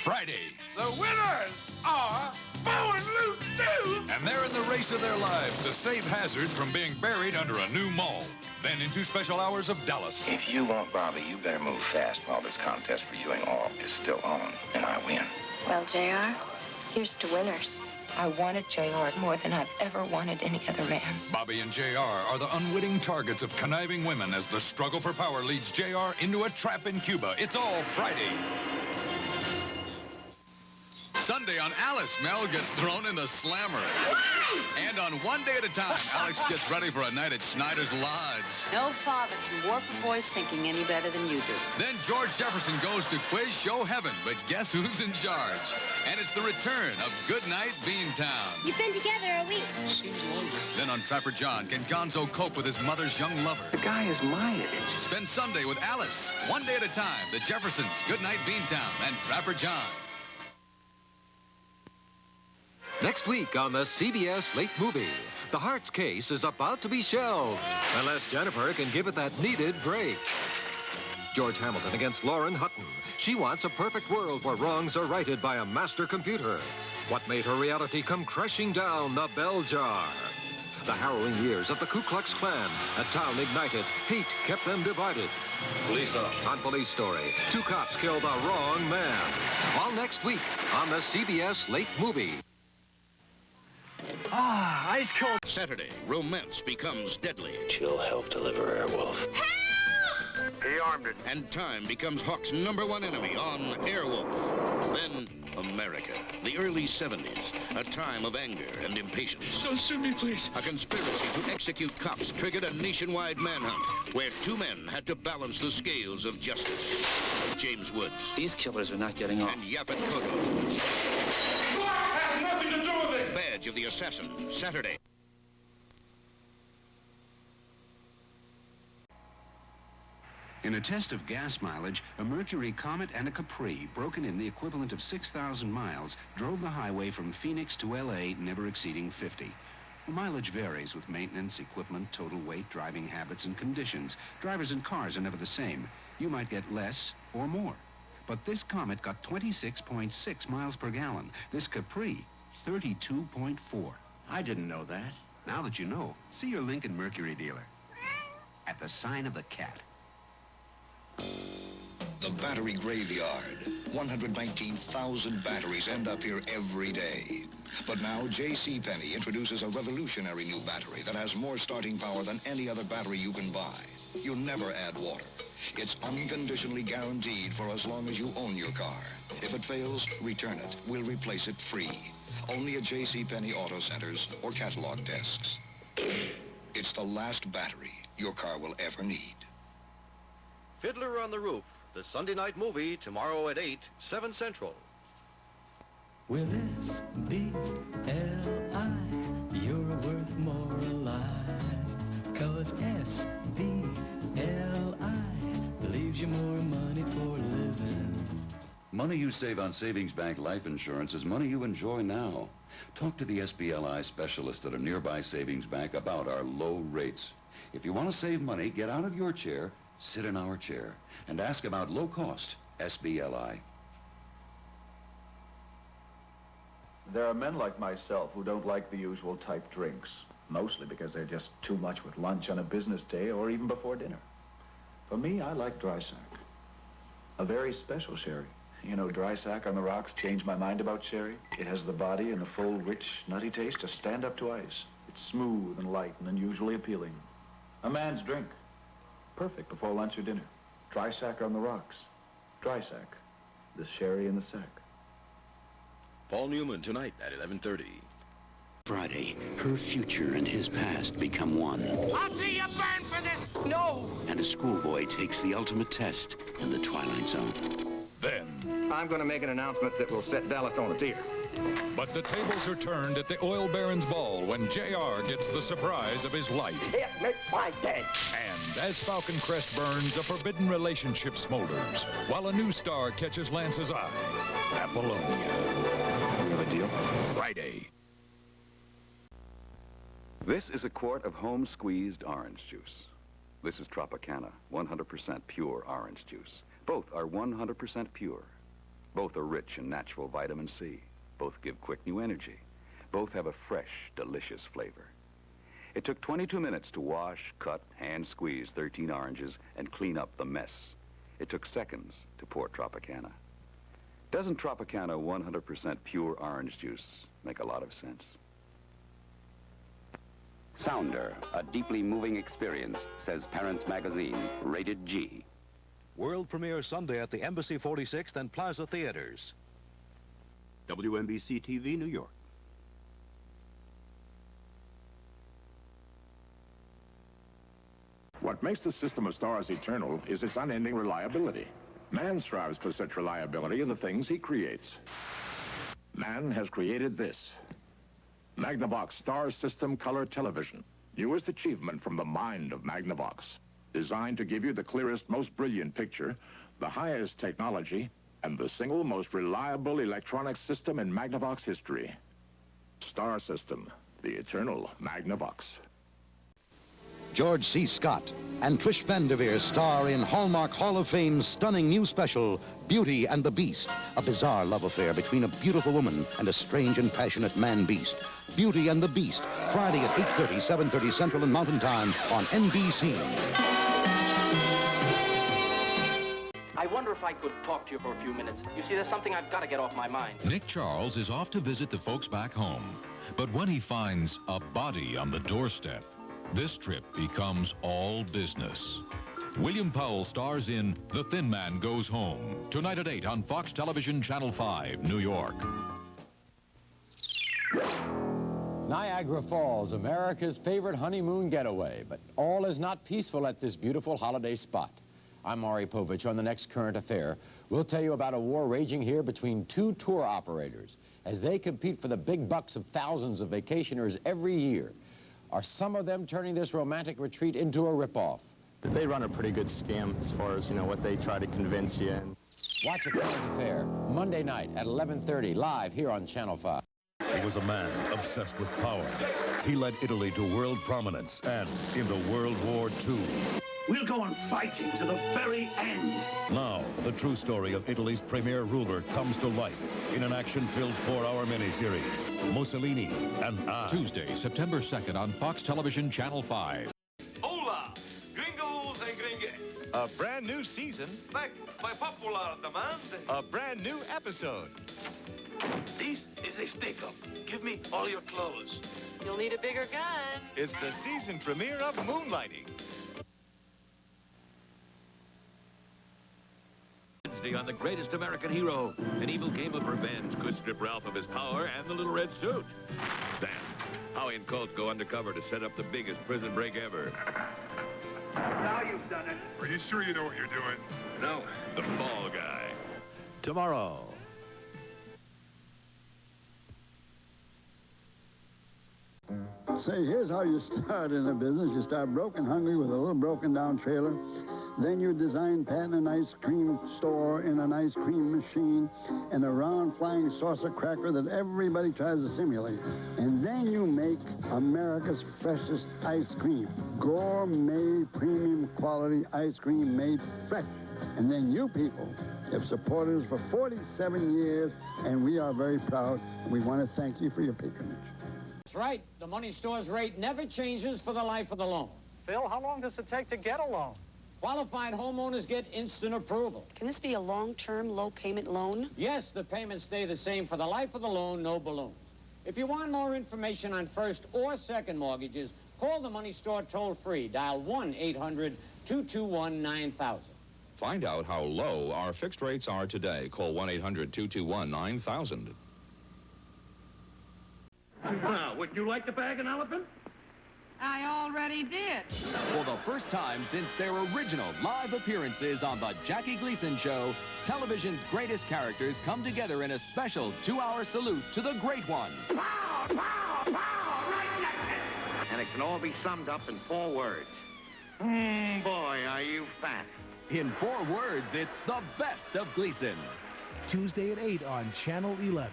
Friday. The winners are Bo and Luke Stew. And they're in the race of their lives to save Hazard from being buried under a new mall. Then into special hours of Dallas. If you want Bobby, you better move fast while this contest for you and all is still on, and I win. Well, JR, here's to winners. I wanted JR more than I've ever wanted any other man. Bobby and JR are the unwitting targets of conniving women as the struggle for power leads JR into a trap in Cuba. It's all Friday. Sunday on Alice, Mel gets thrown in the slammer. And on One Day at a Time, Alex gets ready for a night at Schneider's Lodge. No father can warp a boy's thinking any better than you do. Then George Jefferson goes to quiz show heaven, but guess who's in charge? And it's the return of Goodnight Beantown. You've been together a week. Seems longer. Then on Trapper John, can Gonzo cope with his mother's young lover? The guy is my age. Spend Sunday with Alice. One Day at a Time, the Jeffersons, Goodnight Beantown, and Trapper John. Next week on the CBS Late Movie, the Hearts case is about to be shelved, unless Jennifer can give it that needed break. George Hamilton against Lauren Hutton. She wants a perfect world where wrongs are righted by a master computer. What made her reality come crashing down the bell jar? The harrowing years of the Ku Klux Klan. A town ignited. Hate kept them divided. Gleason. On Police Story, 2 cops kill the wrong man. All next week on the CBS Late Movie. Ah, ice cold. Saturday, romance becomes deadly. She'll help deliver Airwolf. Help! He armed it. And time becomes Hawk's #1 enemy on Airwolf. Then, America, the early 70s, a time of anger and impatience. Don't shoot me, please. A conspiracy to execute cops triggered a nationwide manhunt where 2 men had to balance the scales of justice. James Woods. These killers are not getting off. And Yaphet Kotto. Has nothing to do with it. Badge of the Assassin, Saturday. In a test of gas mileage, a Mercury Comet and a Capri, broken in the equivalent of 6,000 miles, drove the highway from Phoenix to L.A., never exceeding 50. The mileage varies with maintenance, equipment, total weight, driving habits, and conditions. Drivers and cars are never the same. You might get less or more. But this Comet got 26.6 miles per gallon. This Capri, 32.4. I didn't know that. Now that you know, see your Lincoln Mercury dealer. At the sign of the cat. The battery graveyard. 119,000 batteries end up here every day. But now J.C. Penney introduces a revolutionary new battery that has more starting power than any other battery you can buy. You never add water. It's unconditionally guaranteed for as long as you own your car. If it fails, return it. We'll replace it free. Only at J.C. Penney Auto Centers or catalog desks. It's the last battery your car will ever need. Fiddler on the Roof, the Sunday night movie, tomorrow at 8, 7 Central. With S-B-L-I, you're worth more alive. 'Cause S-B-L-I leaves you more money for living. Money you save on Savings Bank Life Insurance is money you enjoy now. Talk to the SBLI specialist at a nearby savings bank about our low rates. If you want to save money, get out of your chair, sit in our chair, and ask about low-cost SBLI. There are men like myself who don't like the usual type drinks, mostly because they're just too much with lunch on a business day or even before dinner. For me, I like dry sack. A very special sherry. You know, dry sack on the rocks changed my mind about sherry. It has the body and the full, rich, nutty taste to stand up to ice. It's smooth and light and unusually appealing. A man's drink. Perfect before lunch or dinner. Dry sack on the rocks. Dry sack. The sherry in the sack. Paul Newman tonight at 11:30. Friday, her future and his past become one. I'll see you burn for this. No. And a schoolboy takes the ultimate test in the Twilight Zone. Then, I'm going to make an announcement that will set Dallas on its ear. but the tables are turned at the Oil Barons Ball when JR gets the surprise of his life. It makes my day. And as Falcon Crest burns, a forbidden relationship smolders, while a new star catches Lance's eye. Apollonia. You have a deal? Friday. This is a quart of home-squeezed orange juice. This is Tropicana, 100% pure orange juice. Both are 100% pure. Both are rich in natural vitamin C. Both give quick new energy. Both have a fresh, delicious flavor. It took 22 minutes to wash, cut, hand squeeze 13 oranges and clean up the mess. It took seconds to pour Tropicana. Doesn't Tropicana 100% pure orange juice make a lot of sense? Sounder, a deeply moving experience, says Parents Magazine, rated G. World premiere Sunday at the Embassy 46th and Plaza Theaters. WNBC TV, New York. What makes the system of stars eternal is its unending reliability. Man strives for such reliability in the things he creates. Man has created this. Magnavox Star System Color Television. Newest achievement from the mind of Magnavox. Designed to give you the clearest, most brilliant picture, the highest technology, and the single most reliable electronic system in Magnavox history. Star System, the eternal Magnavox. George C. Scott and Trish Vanderveer star in Hallmark Hall of Fame's stunning new special, Beauty and the Beast, a bizarre love affair between a beautiful woman and a strange and passionate man-beast. Beauty and the Beast, Friday at 8:30, 7:30 Central and Mountain Time on NBC. I wonder if I could talk to you for a few minutes. You see, there's something I've got to get off my mind. Nick Charles is off to visit the folks back home. But when he finds a body on the doorstep, this trip becomes all business. William Powell stars in The Thin Man Goes Home, tonight at 8 on Fox Television Channel 5, New York. Niagara Falls, America's favorite honeymoon getaway, but all is not peaceful at this beautiful holiday spot. I'm Maury Povich. On the next Current Affair, we'll tell you about a war raging here between two tour operators as they compete for the big bucks of thousands of vacationers every year. Are some of them turning this romantic retreat into a ripoff? They run a pretty good scam as far as, what they try to convince you. Watch A Current Affair, Monday night at 11:30, live here on Channel 5. He was a man obsessed with power. He led Italy to world prominence and into World War II. We'll go on fighting to the very end. Now, the true story of Italy's premier ruler comes to life in an action-filled 4-hour miniseries, Mussolini and I. Tuesday, September 2nd on Fox Television Channel 5. Hola, gringos and gringuettes. A brand new season. Back by popular demand. A brand new episode. This is a stake-up. Give me all your clothes. You'll need a bigger gun. It's the season premiere of Moonlighting. On the greatest American hero. An evil game of revenge could strip Ralph of his power and the little red suit. Stan, Howie and Colt go undercover to set up the biggest prison break ever. Now you've done it. Are you sure you know what you're doing? No, the fall guy. Tomorrow. Say, here's how you start in a business. You start broke and hungry with a little broken-down trailer. Then you design, patent an ice cream store in an ice cream machine and a round flying saucer cracker that everybody tries to simulate. And then you make America's freshest ice cream. Gourmet, premium quality ice cream made fresh. And then you people have supported us for 47 years, and we are very proud. We want to thank you for your patronage. That's right. The money store's rate never changes for the life of the loan. Phil, how long does it take to get a loan? Qualified homeowners get instant approval. Can this be a long-term, low-payment loan? Yes, the payments stay the same for the life of the loan, no balloon. If you want more information on first or second mortgages, call the money store toll-free. Dial 1-800-221-9000. Find out how low our fixed rates are today. Call 1-800-221-9000. Now, wouldn't you like to bag an elephant? I already did. For the first time since their original live appearances on the Jackie Gleason Show, television's greatest characters come together in a special 2-hour salute to the Great One. Pow, pow, pow, right next. And it can all be summed up in 4 words. Boy, are you fat. In 4 words, it's the best of Gleason. Tuesday at 8 on Channel 11.